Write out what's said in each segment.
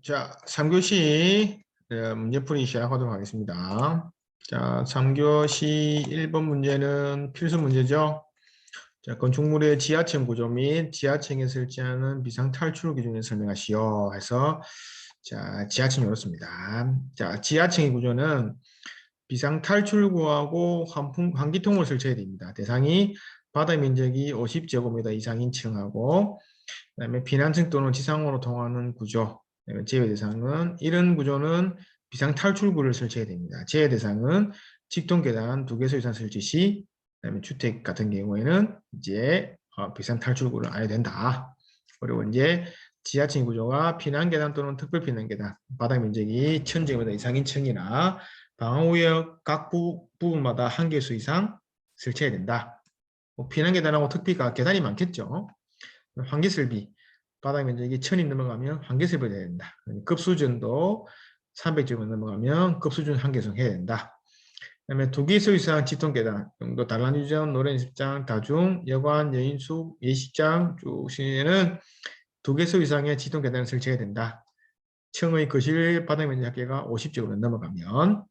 자, 3교시 문제풀이 시작하도록 하겠습니다. 자, 3교시 1번 문제는 필수 문제죠. 자, 건축물의 지하층 구조 및 지하층에 설치하는 비상 탈출 기준을 설명하시오. 해서 자, 지하층이 이렇습니다. 자, 지하층의 구조는 비상 탈출구하고 환기통을 설치해야 됩니다. 대상이 바다 면적이 50제곱미터 이상인 층하고 그다음에 피난층 또는 지상으로 통하는 구조. 제외 대상은 이런 구조는 비상 탈출구를 설치해야 됩니다. 제외 대상은 직통 계단 2개소 이상 설치 시, 그다음에 주택 같은 경우에는 이제 비상 탈출구를 안 해야 된다. 그리고 이제 지하층 구조가 피난 계단 또는 특별 피난 계단, 바닥 면적이 1000제곱미터 이상인 층이나 방어구역 각 부분마다 1개소 이상 설치해야 된다. 피난 계단하고 특비가 계단이 많겠죠. 환기설비 바닥 면적이 1000이 넘어가면 환기설비를 해야 된다. 급수준도 300제곱 넘어가면 급수준 환기성 해야 된다. 그다음에 2개소 이상 지통 계단, 정도 단란유전, 노래연습장, 다중, 여관, 여인숙, 예식장 쭉 시에는 2개소 이상의 지통 계단을 설치해야 된다. 층의 거실 바닥 면적 합계가 50제곱 넘어가면.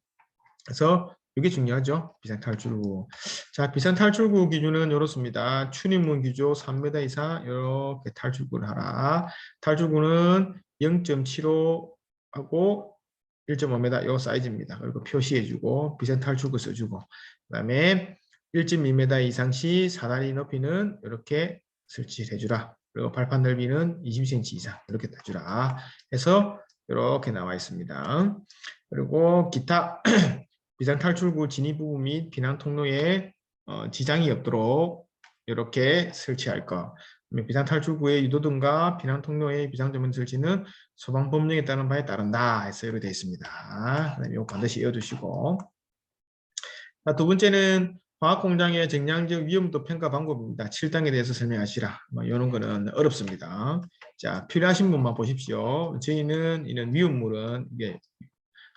그래서 이게 중요하죠. 비상탈출구. 자, 비상탈출구 기준은 이렇습니다. 출입문 기조 3m 이상 이렇게 탈출구를 하라. 탈출구는 0.75하고 1.5m 이 사이즈입니다. 그리고 표시해주고 비상탈출구 써주고 그다음에 1.2m 이상 시 사다리 높이는 이렇게 설치해주라. 그리고 발판 넓이는 20cm 이상 이렇게 따주라. 해서 이렇게 나와 있습니다. 그리고 기타 비상탈출구 진입 부분 및 비난 통로에 지장이 없도록 이렇게 설치할 것. 비상탈출구의 유도등과 비난 통로의 비상조명 설치는 소방법령에 따른 바에 따른다 해서 이렇게 되어 있습니다. 이거 반드시 외워두시고. 두 번째는 화학공장의 정량적 위험도 평가 방법입니다. 7단에 대해서 설명하시라. 이런 거는 어렵습니다. 자, 필요하신 분만 보십시오. 저희는 이런 위험물은 이게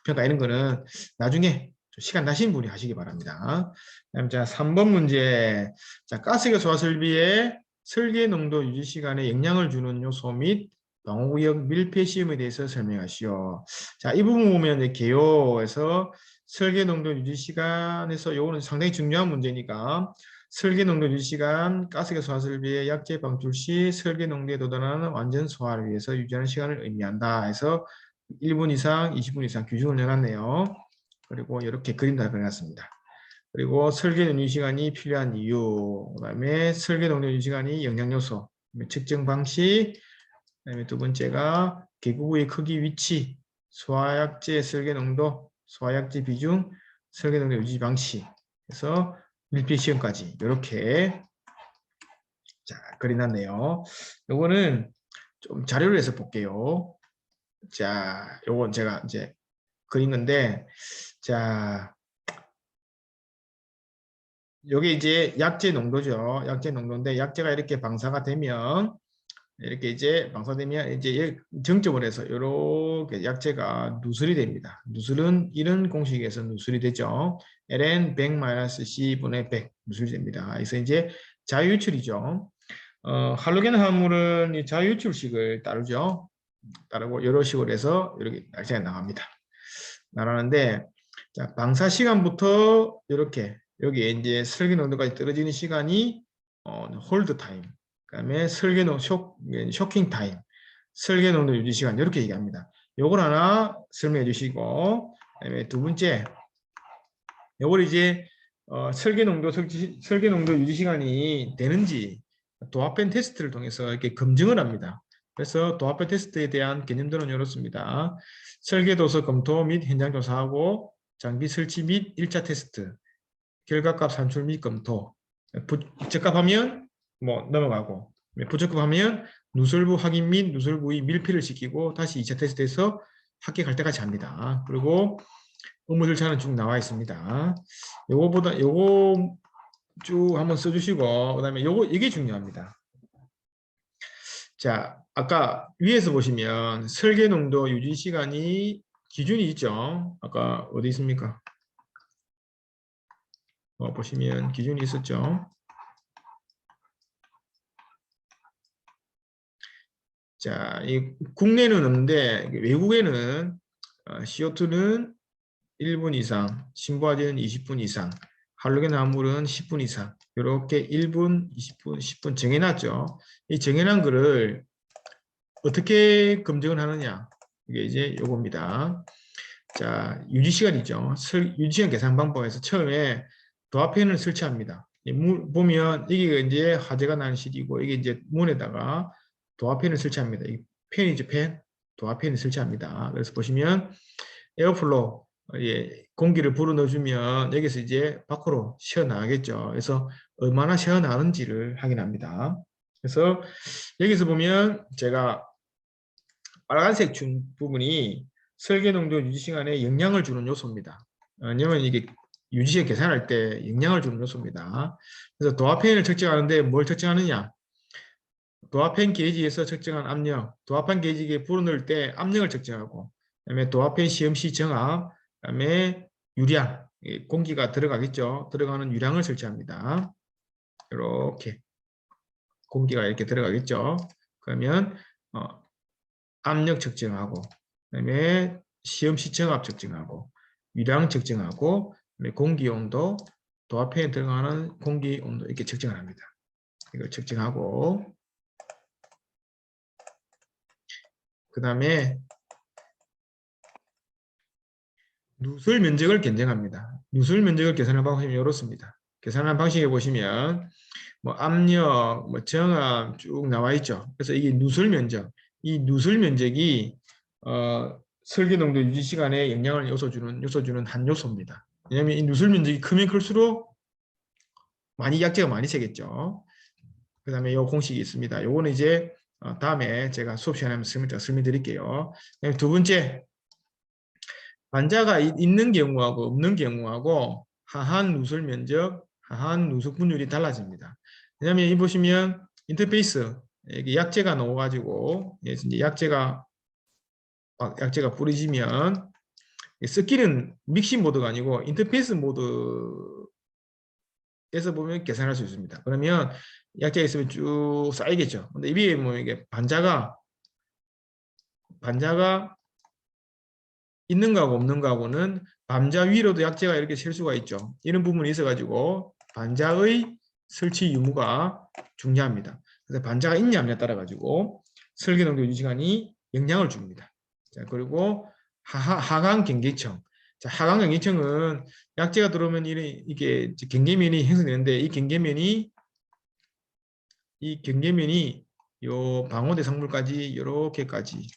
평가 이런 거는 나중에 시간 나신 분이 하시기 바랍니다. 다음 자 3번 문제. 자, 가스계 소화 설비의 설계 농도 유지 시간에 영향을 주는 요소 및 방호구역 밀폐 시험에 대해서 설명하시오. 자, 이 부분 보면 개요에서 설계 농도 유지 시간에서 요거는 상당히 중요한 문제니까 설계 농도 유지 시간 가스계 소화 설비의 약재 방출 시 설계 농도에 도달하는 완전 소화를 위해서 유지하는 시간을 의미한다 해서 1분 이상, 20분 이상 규정을 내놨네요. 그리고 이렇게 그림도 그려놨습니다. 그리고 설계 연유 시간이 필요한 이유, 그 다음에 설계 동료 연유 시간이 영향 요소, 측정 방식, 그 다음에 두 번째가 개구의 크기, 위치, 소화약제 설계 농도, 소화약제 비중, 설계 농도 유지 방식, 그래서 밀폐 시험까지 이렇게 자 그려놨네요. 요거는 좀 자료를 해서 볼게요. 자, 요건 제가 이제 그린 건데, 자, 요게 이제 약재 농도죠. 약재 농도인데, 약재가 이렇게 방사가 되면, 이렇게 이제 방사되면 이제 정점을 해서 이렇게 약재가 누설이 됩니다. 누설은 이런 공식에서 누설이 되죠. ln 100-c분의 100 누설이 됩니다. 그래서 이제 자유유출이죠. 할로겐 화합물은 자유유출식을 따르죠. 따르고 이런 식으로 해서 이렇게 약재가 나갑니다. 나라는데 자, 방사 시간부터 이렇게 여기 이제 설계 농도까지 떨어지는 시간이 홀드 타임, 그다음에 설계 농도 쇼킹 타임, 설계 농도 유지 시간 이렇게 얘기합니다. 요걸 하나 설명해 주시고 그다음에 두 번째 요걸 이제 설계 농도 유지 시간이 되는지 도합변 테스트를 통해서 이렇게 검증을 합니다. 그래서 도합변 테스트에 대한 개념들은 이렇습니다. 설계도서 검토 및 현장 조사하고 장비 설치 및 1차 테스트, 결과값 산출 및 검토, 적합하면 뭐 넘어가고 부적합하면 누설부 확인 및 누설부의 밀폐를 시키고 다시 2차 테스트에서 합격할 때까지 합니다. 그리고 업무 절차는 쭉 나와 있습니다. 요거 쭉 한번 써주시고 그다음에 이게 중요합니다. 자, 아까 위에서 보시면 설계 농도 유지 시간이 기준이 있죠. 아까 어디 있습니까? 보시면 기준이 있었죠. 자, 이 국내는 없는데 외국에는 CO2는 1분 이상, 신부화제는 20분 이상, 할로겐 화물은 10분 이상, 이렇게 1분, 20분, 10분 정해놨죠. 이 정해놓은 거를 어떻게 검증을 하느냐? 이게 이제 요겁니다. 자, 유지 시간이죠. 유지 시간 계산 방법에서 처음에 도화펜을 설치합니다. 보면 이게 이제 화재가 나는 실이고 이게 이제 문에다가 도화펜을 설치합니다. 이 펜이죠, 펜. 도화펜을 설치합니다. 그래서 보시면 에어플로우, 공기를 불어넣어주면 여기서 이제 밖으로 새어나가겠죠. 그래서 얼마나 새어나오는지를 확인합니다. 그래서 여기서 보면 제가 빨간색 준 부분이 설계 농도 유지 시간에 영향을 주는 요소입니다. 왜냐면 이게 유지시간 계산할 때 영향을 주는 요소입니다. 그래서 도화펜을 측정하는데 뭘 측정하느냐? 도화펜 게이지에서 측정한 압력, 도화펜 게이지에 불어넣을 때 압력을 측정하고, 그다음에 도화펜 시험시 정압, 그다음에 유량, 공기가 들어가겠죠. 들어가는 유량을 설치합니다. 이렇게 공기가 이렇게 들어가겠죠. 그러면 압력 측정하고, 그다음에 시험시 정압 측정하고, 유량 측정하고, 그다음에 공기 온도, 도화펜에 들어가는 공기 온도 이렇게 측정을 합니다. 이걸 측정하고, 그 다음에 누설 면적을 견적합니다. 누설 면적을 계산하는 방법이 이렇습니다. 계산하는 방식에 보시면 뭐 압력, 뭐 정압 쭉 나와 있죠. 그래서 이게 누설 면적, 이 누설 면적이 설계 농도 유지 시간에 영향을 요소주는 한 요소입니다. 왜냐하면 이 누설 면적이 크면 클수록 많이 약재가 많이 새겠죠. 그 다음에 이 공식이 있습니다. 요거는 이제 다음에 제가 수업 시간에 설명드릴게요. 두 번째, 반자가 있는 경우하고 없는 경우하고 하한 누설 면적, 하한 누설 분율이 달라집니다. 왜냐하면 이 보시면 인터페이스 여기 약재가 넣어가지고 이제 약재가 뿌려지면 섞이는 믹싱 모드가 아니고 인터페이스 모드에서 보면 계산할 수 있습니다. 그러면 약재가 있으면 쭉 쌓이겠죠. 근데 이 위에 뭐 이게 반자가 있는 거하고 없는 거하고는 반자 위로도 약재가 이렇게 셀 수가 있죠. 이런 부분이 있어가지고 반자의 설치 유무가 중요합니다. 그래서 반자가 있냐 없냐에 따라 가지고 설계 농도 유지 시간이 영향을 줍니다. 자, 그리고 하강 경계청. 자, 하강 경계청은 약재가 들어오면 이게 경계면이 형성되는데 이 경계면이 요 방호대 성물까지 이렇게까지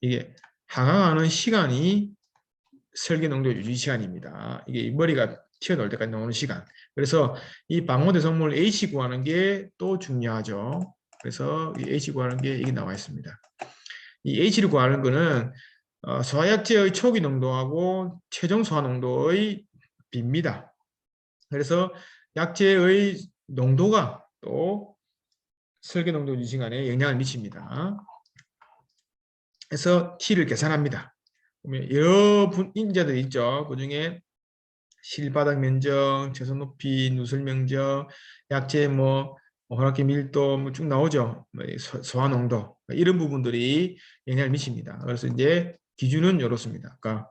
이게 하강하는 시간이 설계 농도 유지 시간입니다. 이게 머리가 튀어나올 때까지 나오는 시간. 그래서 이 방호대 성물 H 구하는 게 또 중요하죠. 그래서 이 H 구하는 게 이게 나와 있습니다. 이 H를 구하는 거는 소화약재의 초기 농도하고 최종 소화 농도의 비입니다. 그래서 약재의 농도가 또 설계 농도 유지 시간에 영향을 미칩니다. 그래서 T를 계산합니다. 보면 여러 인자들이 있죠. 그 중에 실바닥 면적, 최소 높이, 누설 면적, 약재 혼합기 밀도 쭉 나오죠. 소화 농도 이런 부분들이 영향을 미칩니다. 그래서 이제 기준은 이렇습니다. 아까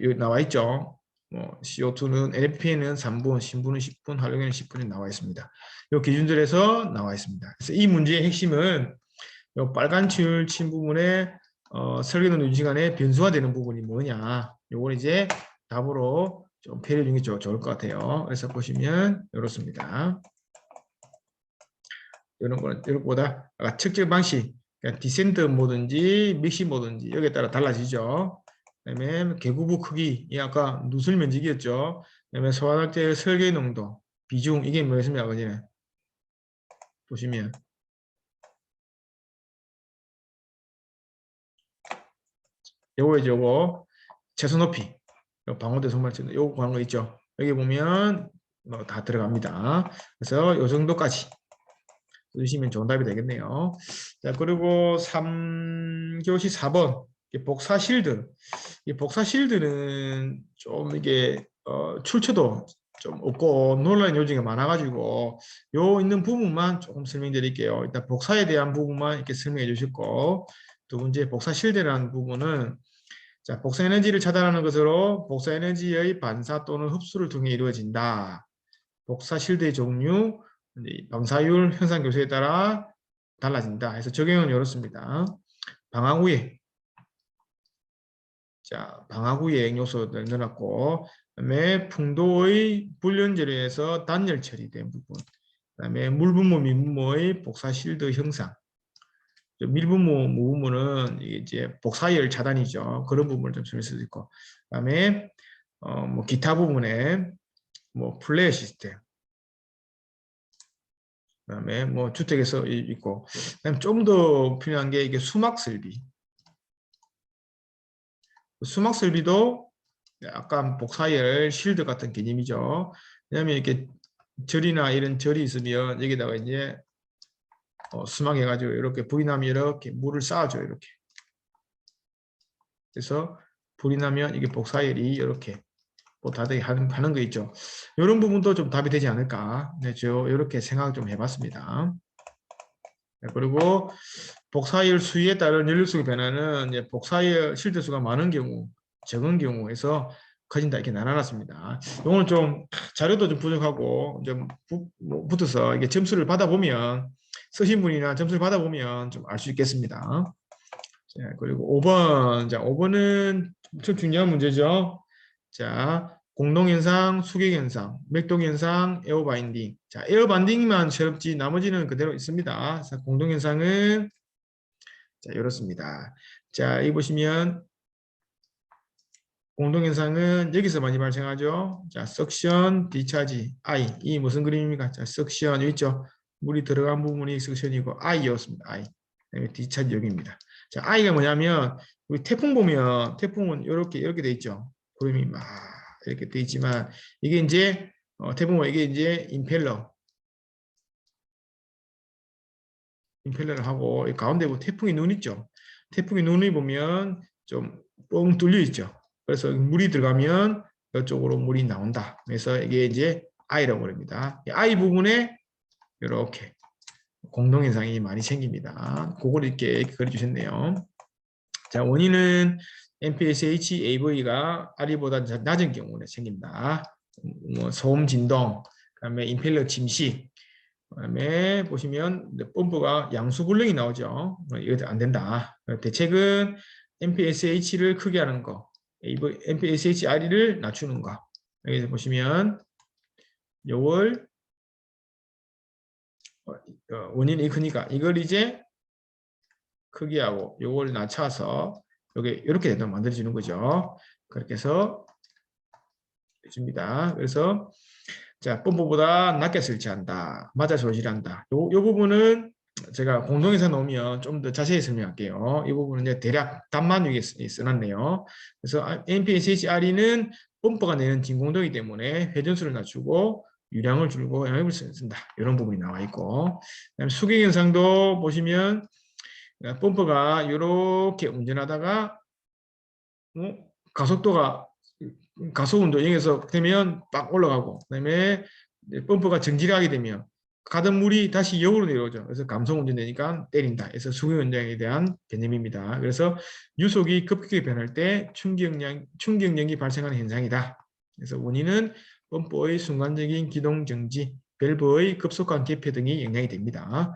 여기 나와 있죠. CO2는 LP는 3분, 신분은 10분, 활용에는 10분이 나와 있습니다. 이 기준들에서 나와 있습니다. 그래서 이 문제의 핵심은 이 빨간 줄 친 부분에 설계도 유지간에 변수가 되는 부분이 뭐냐. 요걸 이제 답으로 좀 표현해 주는 게 좋을 것 같아요. 그래서 보시면 이렇습니다. 이런 거는 이것보다 측정 방식, 그러니까 디센트 뭐든지 믹시 뭐든지 여기에 따라 달라지죠. 그다음에 개구부 크기, 이 아까 누설 면적이었죠. 그다음에 소화약재 설계 농도, 비중 이게 뭐였습니까, 아버지? 보시면 요거 최소 높이, 방어대 손발치는 요거 구하는 거 있죠. 여기 보면 다 들어갑니다. 그래서 요 정도까지 쓰시면 좋은 답이 되겠네요. 자, 그리고 3교시 4번 복사 실드. 이 복사 실드는 좀 이게 출처도 좀 없고 논란 요지가 많아가지고 요 있는 부분만 조금 설명드릴게요. 일단 복사에 대한 부분만 이렇게 설명해 주셨고, 두 번째 복사 실대라는 부분은 자, 복사 에너지를 차단하는 것으로 복사 에너지의 반사 또는 흡수를 통해 이루어진다. 복사 실드의 종류, 방사율, 현상 교수에 따라 달라진다. 해서 적용은 이렇습니다. 방학 후에, 자, 방학 후에 요소를 넣어놨고, 그다음에 풍도의 불륜 재료에서 단열 처리된 부분, 그다음에 물분모, 미분모의 복사 실드 형상. 밀분모, 무분모는 이제 복사열 차단이죠. 그런 부분을 좀 설명할 수도 있고, 그다음에 뭐 기타 부분에 뭐 플레이어 시스템, 그다음에 뭐 주택에서 있고, 그다음 좀 더 필요한 게 이게 수막 설비. 수막 설비도 약간 복사열 실드 같은 개념이죠. 왜냐하면 이렇게 절이나 이런 절이 있으면 여기다가 이제 수막 해가지고 이렇게 불이 나면 이렇게 물을 쌓아줘요. 이렇게. 그래서 불이 나면 이게 복사열이 이렇게 뭐 다들 하는 거 있죠. 이런 부분도 좀 답이 되지 않을까. 네, 저 이렇게 생각 좀 해봤습니다. 네, 그리고 복사열 수에 따른 연료수의 변화는 이제 복사열 실드수가 많은 경우, 적은 경우에서 커진다 이렇게 나눠놨습니다. 이거는 좀 자료도 좀 부족하고 좀 붙어서 이게 점수를 받아보면 쓰신 분이나 점수를 받아보면 좀 알 수 있겠습니다. 자, 그리고 5번. 자, 5번은 좀 중요한 문제죠. 자, 공동현상, 수객현상, 맥동현상, 에어바인딩. 자, 에어바인딩만 새롭지 나머지는 그대로 있습니다. 자, 공동현상은 자, 이렇습니다. 자, 여기 보시면 공동현상은 여기서 많이 발생하죠. 자, 석션, 디차지, I. 이 무슨 그림입니까? 자, 석션 여기 있죠. 물이 들어간 부분이 석션이고 I였습니다. I. 그다음에 디차지 여기입니다. 자, I가 뭐냐면 우리 태풍 보면 태풍은 이렇게 돼 있죠. 구름이 막 이렇게 돼 있지만 이게 이제 태풍은 이게 이제 임펠러를 하고 가운데 보면 태풍의 눈 있죠. 태풍의 눈이 보면 좀 뻥 뚫려 있죠. 그래서 물이 들어가면 이쪽으로 물이 나온다. 그래서 이게 이제 I라고 합니다. I 부분에 이렇게 공동현상이 많이 생깁니다. 그걸 이렇게 그려주셨네요. 자, 원인은 MPSH AV가 RE보다 낮은 경우에 생긴다. 뭐 소음 진동, 그다음에 임펠러 침식, 그다음에 보시면 펌프가 양수 불능이 나오죠. 이거 안 된다. 대책은 MPSH를 크게 하는 거, MPSH-RE를 낮추는 거. 여기서 보시면 요걸 원인이 크니까 이걸 이제 크게 하고 요걸 낮춰서 요게 이렇게 되도록 만들어주는 거죠. 그렇게 해서 해줍니다. 그래서 자, 펌프보다 낮게 설치한다. 맞아 조절한다. 요 부분은 제가 공동에서 놓으면 좀 더 자세히 설명할게요. 이 부분은 이제 대략 답만 위에 써놨네요. 그래서 MPSH-RE는 펌프가 내는 진공도이기 때문에 회전수를 낮추고 유량을 줄고 영향을 쓴다. 이런 부분이 나와 있고, 그다음에 수경 현상도 보시면 펌프가 이렇게 운전하다가 가속도가 가속운동 영에서 되면 빡 올라가고, 그다음에 펌프가 정지하게 되면 가던 물이 다시 역으로 내려오죠. 그래서 감속운전되니까 때린다. 그래서 수경운전에 대한 개념입니다. 그래서 유속이 급격히 변할 때 충격량이 발생하는 현상이다. 그래서 원인은 펌프의 순간적인 기동 정지, 밸브의 급속한 개폐 등이 영향이 됩니다.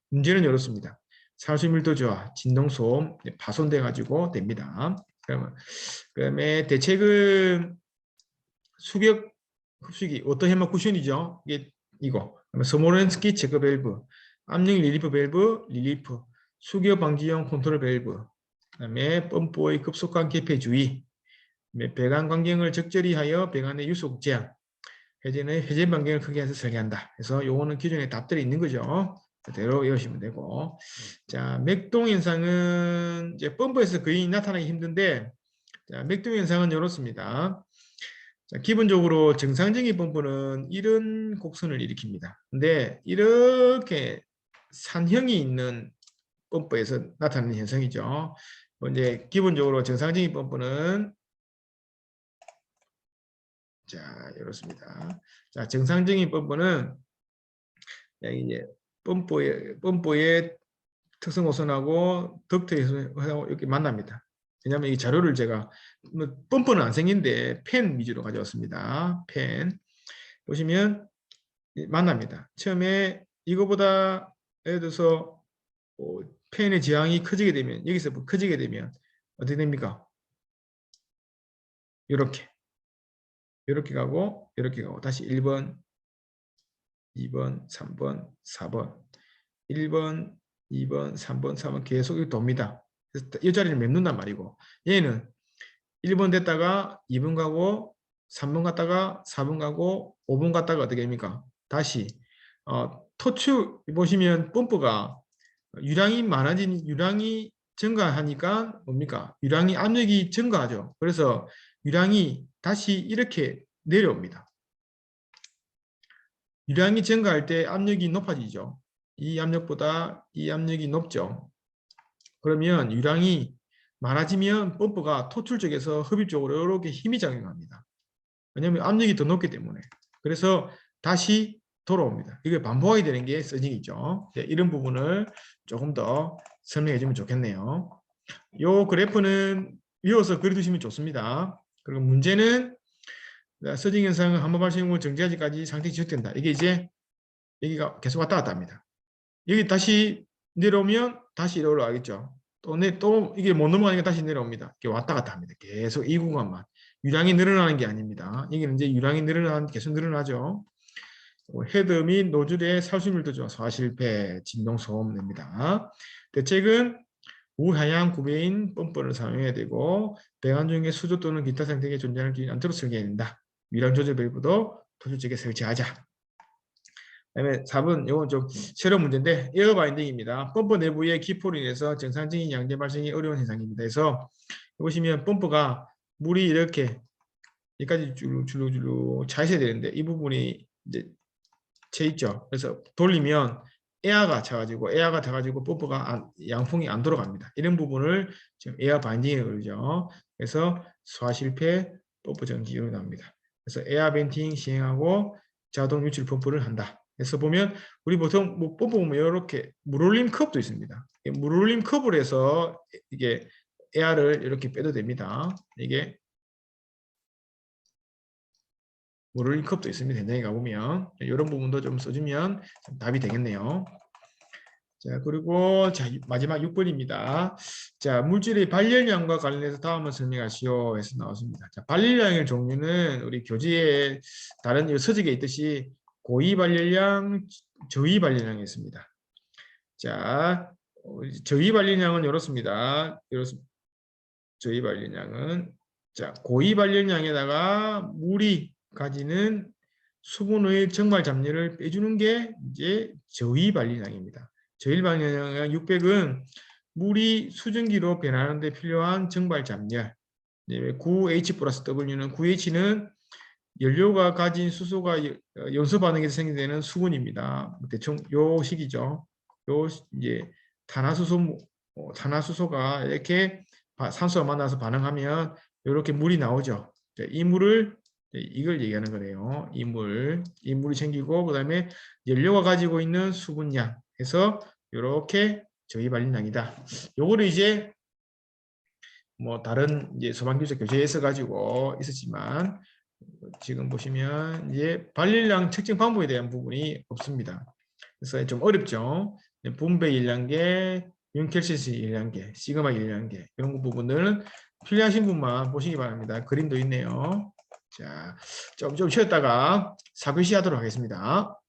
문제는 이렇습니다. 살수밀도 저하, 진동소음, 파손돼 가지고 됩니다. 그다음에 대책은 수격 흡수기 오토헤마 쿠션이죠. 이거. 스모렌스키 체크 밸브, 압력 릴리프 밸브, 릴리프, 수격 방지용 컨트롤 밸브, 그다음에 펌프의 급속한 개폐 주의, 배관 광경을 적절히 하여 배관의 유속 제한, 회전의 회전 반경을 크게 해서 설계한다. 그래서 요거는 기존에 답들이 있는 거죠. 그대로 외우시면 되고. 자, 맥동 현상은 이제 펌프에서 거의 나타나기 힘든데, 자, 맥동 현상은 이렇습니다. 자, 기본적으로 정상적인 펌프는 이런 곡선을 일으킵니다. 근데 이렇게 산형이 있는 펌프에서 나타나는 현상이죠. 이제 기본적으로 정상적인 펌프는 자, 이렇습니다. 자, 정상적인 펌프는 이제 펌프의 특성 호선하고 덕트의 호선하고 이렇게 만납니다. 왜냐하면 이 자료를 제가 뭐 펌프는 안 생긴데 펜 위주로 가져왔습니다. 펜 보시면 만납니다. 처음에 이거보다 예를 들어서 펜의 지향이 커지게 되면 여기서 커지게 되면 어떻게 됩니까? 이렇게 가고 이렇게 가고 다시 1번, 2번, 3번, 4번, 1번, 2번, 3번, 4번 계속 이렇게 돕니다. 그래서 이 자리를 맴는단 말이고 얘는 1번 됐다가 2번 가고 3번 갔다가 4번 가고 5번 갔다가 어떻게 됩니까? 다시 토출 보시면 펌프가 유량이 증가하니까 뭡니까? 유량이 압력이 증가하죠. 그래서 유량이 다시 이렇게 내려옵니다. 유량이 증가할 때 압력이 높아지죠. 이 압력보다 이 압력이 높죠. 그러면 유량이 많아지면 펌프가 토출 쪽에서 흡입 쪽으로 이렇게 힘이 작용합니다. 왜냐하면 압력이 더 높기 때문에. 그래서 다시 돌아옵니다. 이게 반복하게 되는 게 서징이죠. 이런 부분을 조금 더 설명해 주면 좋겠네요. 이 그래프는 이어서 그려두시면 좋습니다. 그리고 문제는 서징 현상은 한번 발생 후 정지하기까지 상태 지속된다. 이게 이제 여기가 계속 왔다 갔다 합니다. 여기 다시 내려오면 다시 이리 올라가겠죠. 또 이게 못 넘어가니까 다시 내려옵니다. 이게 왔다 갔다 합니다. 계속 이 구간만. 유량이 늘어나는 게 아닙니다. 이게 이제 유량이 계속 늘어나죠. 헤드 및 노즐의 살수밀도죠. 소화실패, 진동 소음입니다. 대책은 우하향 구배인 펌프를 사용해야 되고 배관 중에 수조 또는 기타 상태에 존재하는 기능이 않도록 설계해야 된다. 유량 조절 밸브도 토출쪽에 설치하자. 그다음에 4번 이건 좀 새로운 문제인데 에어 바인딩입니다. 펌프 내부의 기포로 인해서 정상적인 양재 발생이 어려운 현상입니다. 그래서 보시면 펌프가 물이 이렇게 여기까지 줄룩줄룩 차 있어야 되는데 이 부분이 이제 채 있죠. 그래서 돌리면 에어가 차가지고 펌프가 양풍이 안 돌아갑니다. 이런 부분을 지금 에어 바인딩이라고 그러죠. 그래서 소화 실패, 펌프 정지 일어납니다. 그래서 에어 벤팅 시행하고 자동 유출 펌프를 한다. 그래서 보면 우리 보통 펌프 보면 이렇게 물올림 컵도 있습니다. 물올림 컵을 해서 이게 에어를 이렇게 빼도 됩니다. 이게 물올림 컵도 있습니다. 현장에 가보면 이런 부분도 좀 써주면 답이 되겠네요. 자, 그리고 자, 마지막 6번입니다. 자, 물질의 발열량과 관련해서 다음을 설명하시오 해서 나왔습니다. 자, 발열량의 종류는 우리 교재에 다른 서적에 있듯이 고위 발열량, 저위 발열량이 있습니다. 자, 저위 발열량은 이렇습니다. 저위 발열량은 자, 고위 발열량에다가 물이 가지는 수분의 정말 잡내를 빼주는 게 이제 저위 발열량입니다. 저위 발열량 600은 물이 수증기로 변하는 데 필요한 정발 잡열. 9H 플러스 W는 9H는 연료가 가진 수소가 연소 반응에서 생기는 수분입니다. 대충 요 식이죠. 요 이제 탄화수소가 이렇게 산소와 만나서 반응하면 이렇게 물이 나오죠. 이 물을 이걸 얘기하는 거네요. 이 물이 생기고 그다음에 연료가 가지고 있는 수분량 해서 이렇게 저희 발린량이다. 요거를 이제 뭐 다른 이제 소방교사 교재에서 가지고 있었지만 지금 보시면 이제 발열량 측정 방법에 대한 부분이 없습니다. 그래서 좀 어렵죠. 분배 일량계, 윤켈시스 일량계, 시그마 일량계 이런 부분들은 필요하신 분만 보시기 바랍니다. 그림도 있네요. 자, 좀 쉬었다가 4교시 하도록 하겠습니다.